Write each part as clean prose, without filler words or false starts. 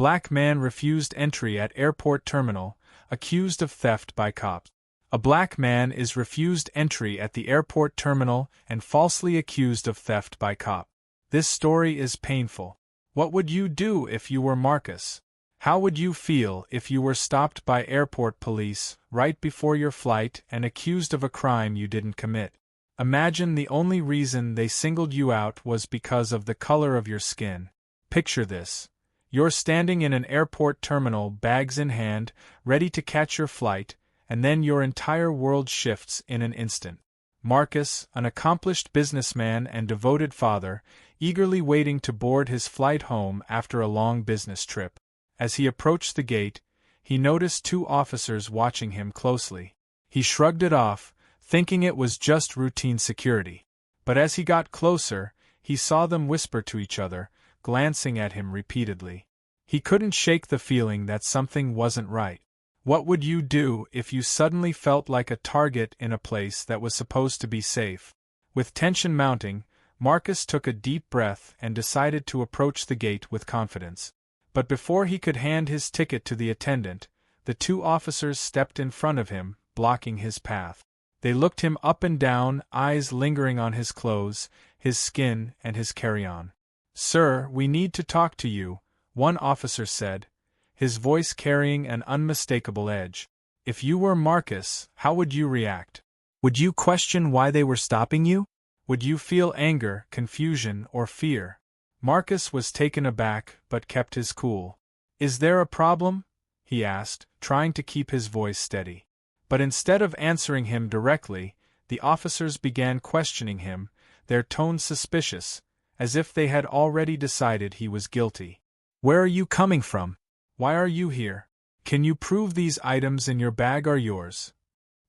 Black man refused entry at airport terminal, accused of theft by cops. A black man is refused entry at the airport terminal and falsely accused of theft by cop. This story is painful. What would you do if you were Marcus? How would you feel if you were stopped by airport police right before your flight and accused of a crime you didn't commit? Imagine the only reason they singled you out was because of the color of your skin. Picture this. You're standing in an airport terminal, bags in hand, ready to catch your flight, and then your entire world shifts in an instant. Marcus, an accomplished businessman and devoted father, eagerly waiting to board his flight home after a long business trip. As he approached the gate, he noticed two officers watching him closely. He shrugged it off, thinking it was just routine security. But as he got closer, he saw them whisper to each other, glancing at him repeatedly. He couldn't shake the feeling that something wasn't right. What would you do if you suddenly felt like a target in a place that was supposed to be safe? With tension mounting, Marcus took a deep breath and decided to approach the gate with confidence. But before he could hand his ticket to the attendant, the two officers stepped in front of him, blocking his path. They looked him up and down, eyes lingering on his clothes, his skin, and his carry-on. "Sir, we need to talk to you," one officer said, his voice carrying an unmistakable edge. If you were Marcus, how would you react? Would you question why they were stopping you? Would you feel anger, confusion, or fear? Marcus was taken aback but kept his cool. "Is there a problem?" he asked, trying to keep his voice steady. But instead of answering him directly, the officers began questioning him, their tone suspicious, as if they had already decided he was guilty. "Where are you coming from? Why are you here? Can you prove these items in your bag are yours?"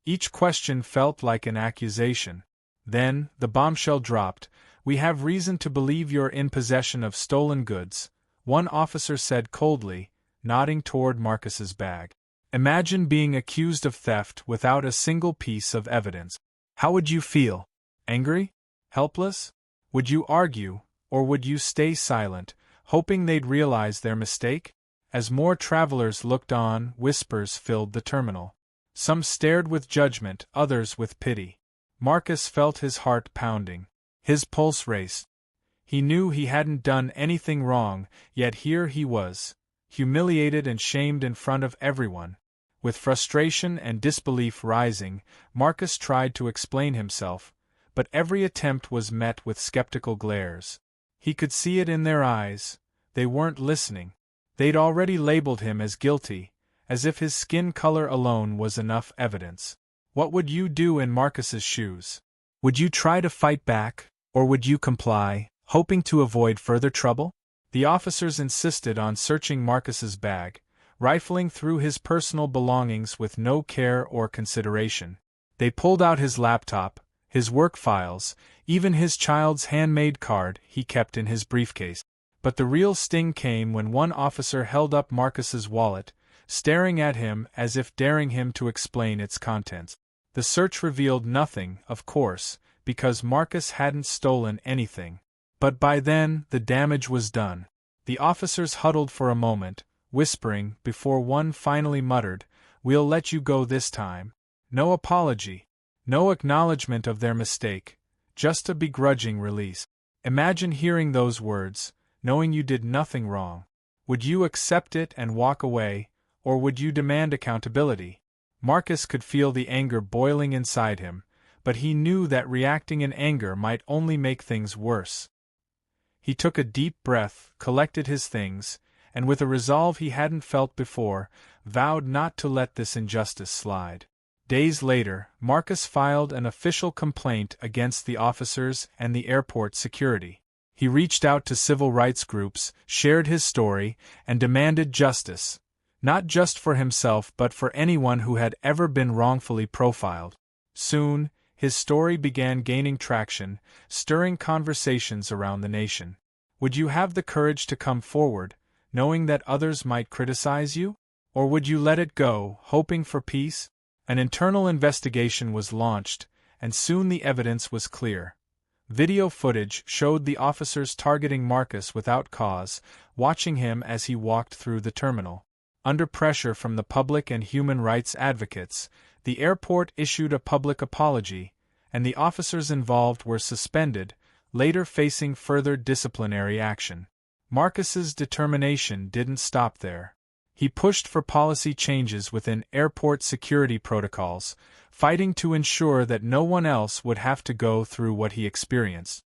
Each question felt like an accusation. Then, the bombshell dropped. "We have reason to believe you're in possession of stolen goods," one officer said coldly, nodding toward Marcus's bag. Imagine being accused of theft without a single piece of evidence. How would you feel? Angry? Helpless? Would you argue, or would you stay silent, hoping they'd realize their mistake? As more travelers looked on, whispers filled the terminal. Some stared with judgment, others with pity. Marcus felt his heart pounding. His pulse raced. He knew he hadn't done anything wrong, yet here he was, humiliated and shamed in front of everyone. With frustration and disbelief rising, Marcus tried to explain himself, but every attempt was met with skeptical glares. He could see it in their eyes. They weren't listening. They'd already labeled him as guilty, as if his skin color alone was enough evidence. What would you do in Marcus's shoes? Would you try to fight back, or would you comply, hoping to avoid further trouble? The officers insisted on searching Marcus's bag, rifling through his personal belongings with no care or consideration. They pulled out his laptop, his work files, even his child's handmade card he kept in his briefcase. But the real sting came when one officer held up Marcus's wallet, staring at him as if daring him to explain its contents. The search revealed nothing, of course, because Marcus hadn't stolen anything. But by then, the damage was done. The officers huddled for a moment, whispering, before one finally muttered, "We'll let you go this time." No apology. No acknowledgement of their mistake. Just a begrudging release. Imagine hearing those words, knowing you did nothing wrong. Would you accept it and walk away, or would you demand accountability? Marcus could feel the anger boiling inside him, but he knew that reacting in anger might only make things worse. He took a deep breath, collected his things, and with a resolve he hadn't felt before, vowed not to let this injustice slide. Days later, Marcus filed an official complaint against the officers and the airport security. He reached out to civil rights groups, shared his story, and demanded justice, not just for himself but for anyone who had ever been wrongfully profiled. Soon, his story began gaining traction, stirring conversations around the nation. Would you have the courage to come forward, knowing that others might criticize you? Or would you let it go, hoping for peace? An internal investigation was launched, and soon the evidence was clear. Video footage showed the officers targeting Marcus without cause, watching him as he walked through the terminal. Under pressure from the public and human rights advocates, the airport issued a public apology, and the officers involved were suspended, later facing further disciplinary action. Marcus's determination didn't stop there. He pushed for policy changes within airport security protocols, fighting to ensure that no one else would have to go through what he experienced.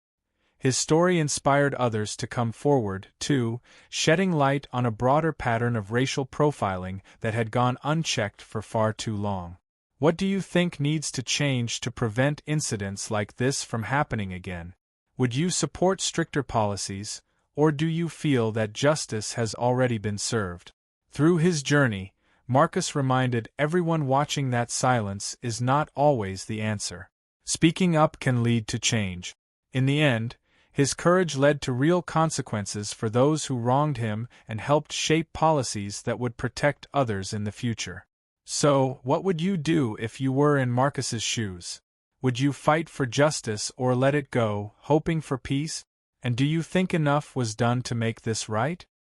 His story inspired others to come forward, too, shedding light on a broader pattern of racial profiling that had gone unchecked for far too long. What do you think needs to change to prevent incidents like this from happening again? Would you support stricter policies, or do you feel that justice has already been served? Through his journey, Marcus reminded everyone watching that silence is not always the answer. Speaking up can lead to change. In the end, his courage led to real consequences for those who wronged him and helped shape policies that would protect others in the future. So, what would you do if you were in Marcus's shoes? Would you fight for justice or let it go, hoping for peace? And do you think enough was done to make this right?